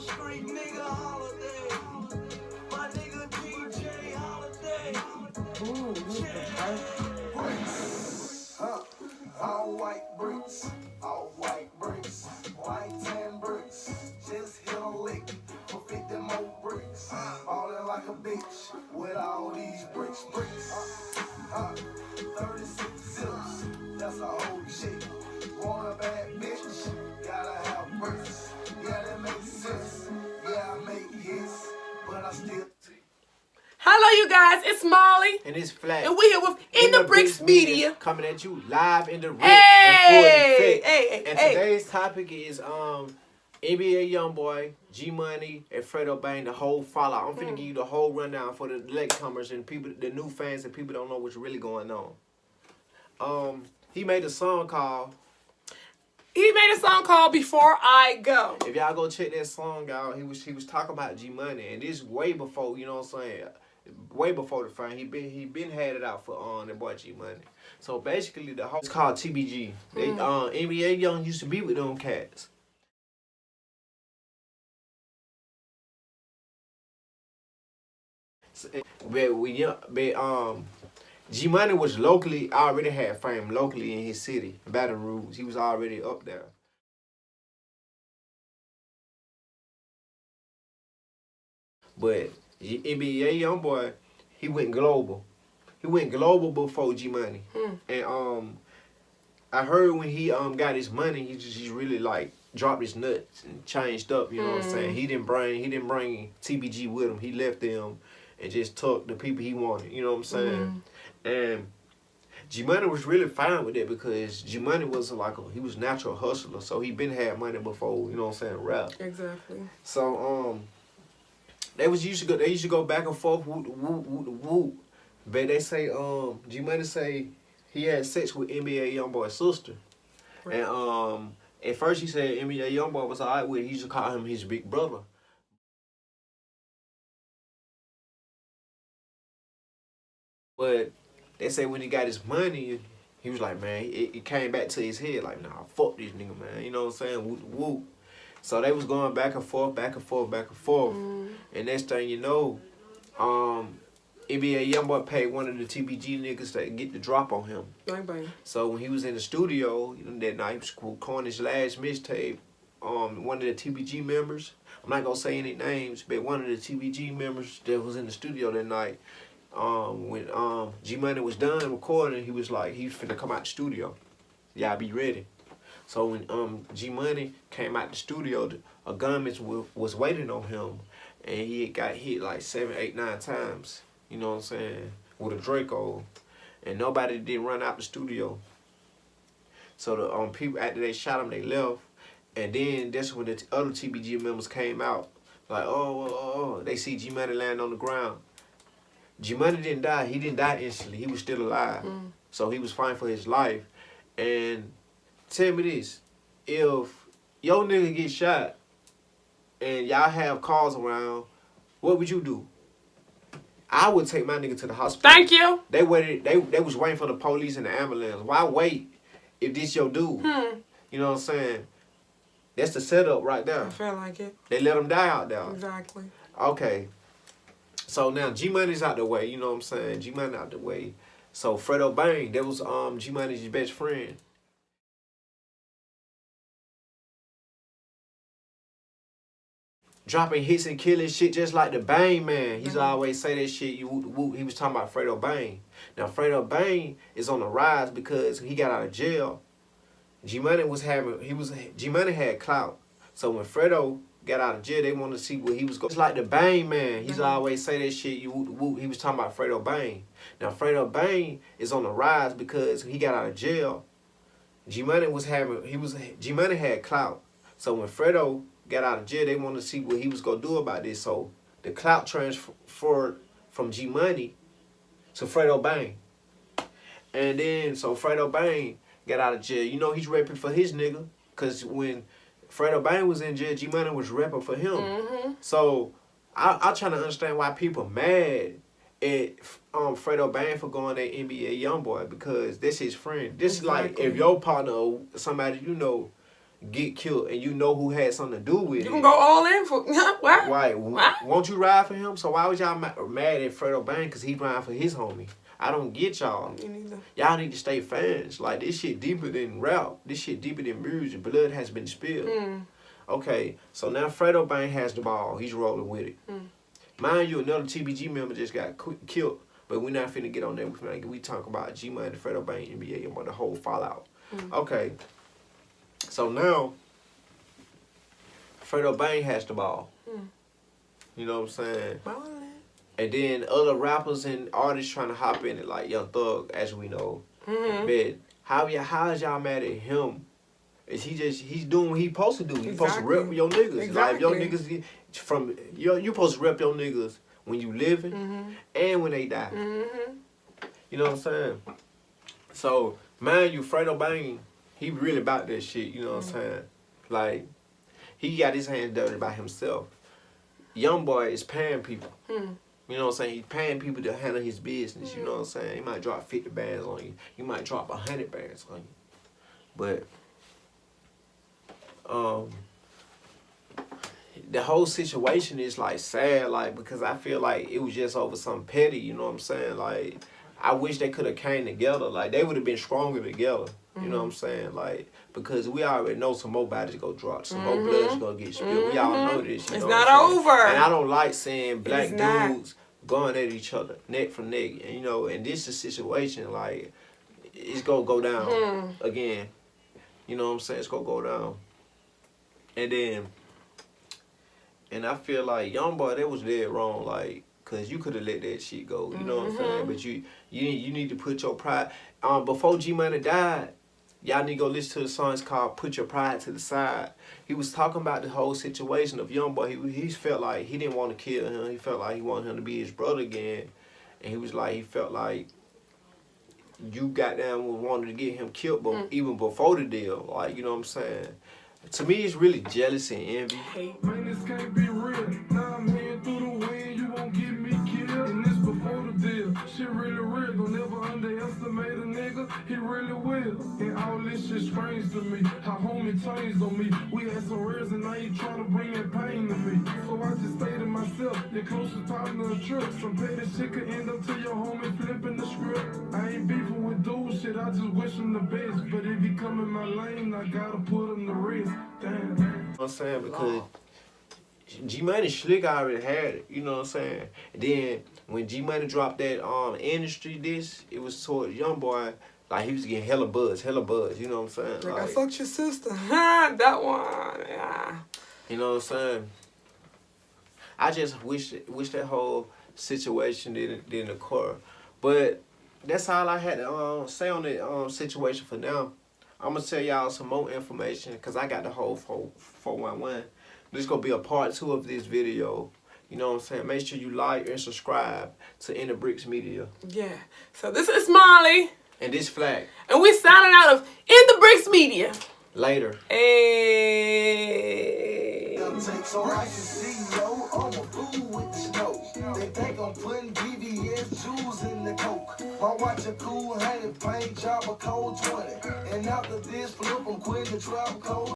street nigga holiday. My nigga DJ holiday. Ooh, this is perfect. Bricks. All white bricks. All white bricks. White tan bricks. Just hit a lick for 50 more bricks. Ballin' like a bitch with all these bricks. 36 zips. That's a whole chick. Want a bad bitch? Gotta have bricks. Yeah, that makes sense. Yeah, I make hits, but I still. Hello, you guys. It's Molly. And it's Flat. And we here with In the Bricks Media. Coming at you live in the red Hey, and full effect. And today's topic is NBA YoungBoy, G-Money, and FREDO Bang, the whole fallout. I'm finna give you the whole rundown for the latecomers and people, the new fans, and people don't know what's really going on. He made a song called Before I Go. If y'all go check that song out, he was talking about G-Money, and this way before, you know what I'm saying, way before the fame. He been had it out for the boy G-Money. So basically the whole, it's called TBG. They NBA Young used to be with them cats. G-Money was already had fame locally in his city, Baton Rouge. He was already up there. But NBA YoungBoy, he went global. He went global before G-Money. And I heard when he got his money, he just really like dropped his nuts and changed up, you know what I'm saying? He didn't bring TBG with him. He left them and just took the people he wanted, you know what I'm saying? And G-Money was really fine with it because G-Money was he was natural hustler, so he been had money before, you know what I'm saying, rap. Exactly. So they used to go back and forth, whoop. But they say G-Money say he had sex with NBA YoungBoy's sister. Right. And at first he said NBA YoungBoy was alright with it. He used to call him his big brother. But they say when he got his money, he was like, man, it came back to his head like, nah, fuck this nigga, man. You know what I'm saying? Whoop. So they was going back and forth. And next thing you know, NBA YoungBoy paid one of the TBG niggas to get the drop on him. Bang. So when he was in the studio that night, he was recording his last mixtape. One of the TBG members, I'm not gonna say any names, but one of the TBG members that was in the studio that night, when G-Money was done recording, he was like, he was finna come out the studio. Y'all be ready. So when G-Money came out the studio, a gunman was waiting on him, and he got hit like 7, 8, 9 times. You know what I'm saying? With a Draco, and nobody didn't run out the studio. So the people, after they shot him, they left, and then that's when the other TBG members came out. Like, oh, they see G-Money land on the ground. G-Money didn't die. He didn't die instantly. He was still alive. So he was fighting for his life. And tell me this, if your nigga get shot and y'all have cars around, what would you do? I would take my nigga to the hospital. Thank you. They was waiting for the police and the ambulance. Why wait if this your dude? You know what I'm saying? That's the setup right there. I feel like it. They let him die out there. Exactly. Okay. So now G-Money's out the way, you know what I'm saying? G-Money out the way. So FREDO Bang, that was G-Money's best friend. Dropping hits and killing shit just like the Bang man. He's always say that shit. He was talking about FREDO Bang. Now FREDO Bang is on the rise because he got out of jail. G-Money G-Money had clout. So when FREDO got out of jail, they wanted to see what he was going. It's like the Bang man. He's always say that shit. He was talking about FREDO Bang. Now FREDO Bang is on the rise because he got out of jail. G-Money G-Money had clout. So when FREDO got out of jail, they wanted to see what he was gonna do about this. So the clout transferred from G-Money to FREDO Bang. And then so FREDO Bang got out of jail. You know he's repping for his nigga. Cause when FREDO Bang was in jail, G-Money was repping for him. So I'm trying to understand why people mad at FREDO Bang for going at NBA YoungBoy because that's his friend. This is like if your partner or somebody you know get killed and you know who had something to do with it. You can go all in for what? Right. What? Won't you ride for him? So why was y'all mad at Fredo Bang? Because he riding for his homie. I don't get y'all. Me neither. Y'all need to stay fans. Like, this shit deeper than rap. This shit deeper than music. Blood has been spilled. Okay, so now Fredo Bang has the ball. He's rolling with it. Mind you, another TBG member just got killed. But we're not finna get on there. We talk about G-Money and Fredo Bang, NBA, and the whole fallout. Okay. So now, Fredo Bang has the ball. You know what I'm saying? And then other rappers and artists trying to hop in it, like Young Thug, as we know. But how is y'all mad at him? Is he's doing what he supposed to do? He supposed to rep your niggas. Exactly. Like, if your niggas you supposed to rep your niggas when you living and when they die. You know what I'm saying? So, mind you, Fredo Bang, he really about that shit, you know what I'm saying? Like, he got his hands dirty by himself. YOUNGBOY is paying people. You know what I'm saying? He's paying people to handle his business, you know what I'm saying? He might drop 50 bands on you. He might drop 100 bands on you. But, the whole situation is, like, sad, like, because I feel like it was just over something petty, you know what I'm saying? Like, I wish they could have came together. Like, they would have been stronger together. You know what I'm saying? Like, because we already know some more bodies go drop, some more blood's gonna get spilled. We all know this. You It's know not what I'm saying? over. And I don't like seeing black It's not. dudes going at each other, neck for neck. And, you know, and this is a situation, like, it's gonna go down again. You know what I'm saying? It's gonna go down. And then, and I feel like YOUNGBOY, that was dead wrong, like, cause you could have let that shit go. You know what I'm saying? But you need to put your pride. Before G-Money died, y'all need to go listen to the song. It's called "Put Your Pride to the Side." He was talking about the whole situation of YOUNGBOY. He felt like he didn't want to kill him. He felt like he wanted him to be his brother again, and he was like, he felt like you goddamn wanted to get him killed, but even before the deal, like, you know what I'm saying? To me, it's really jealousy and envy. Man, this can't be real. Now I'm heading through the wind, you won't get me killed. And this before the deal. Shit really real. Don't never underestimate a nigga. He really will. And all this shit strange to me. How homie changed on me. We had some words and now he trying to bring that pain to me. So I just stay to myself. Your closest partner of trip. Some petty shit could end up to your homie flipping the script. I ain't beefing with dude shit. I just wish him the best. But if he come in my lane, I gotta put him to rest. Damn. You know what I'm saying? Because G-Money Slick already had it, you know what I'm saying? And then when G-Money dropped that industry disc, it was toward YOUNGBOY, like, he was getting hella buzz, you know what I'm saying? Like, I fucked your sister. That one. Yeah. You know what I'm saying? I just wish that whole situation didn't occur. But that's all I had to say on the situation for now. I'm going to tell y'all some more information because I got the whole 411. This is going to be a part 2 of this video. You know what I'm saying? Make sure you like and subscribe to In the Bricks Media. Yeah. So this is Molly. And this Flag. And we're signing out of In the Bricks Media. Later. Hey. So I can see, yo, I'm a fool with the snow. They think I'm putting BBS jewels in the coke. My watch a cool 100, paint job a cold 20. And after this flip, I'm quitting the travel code.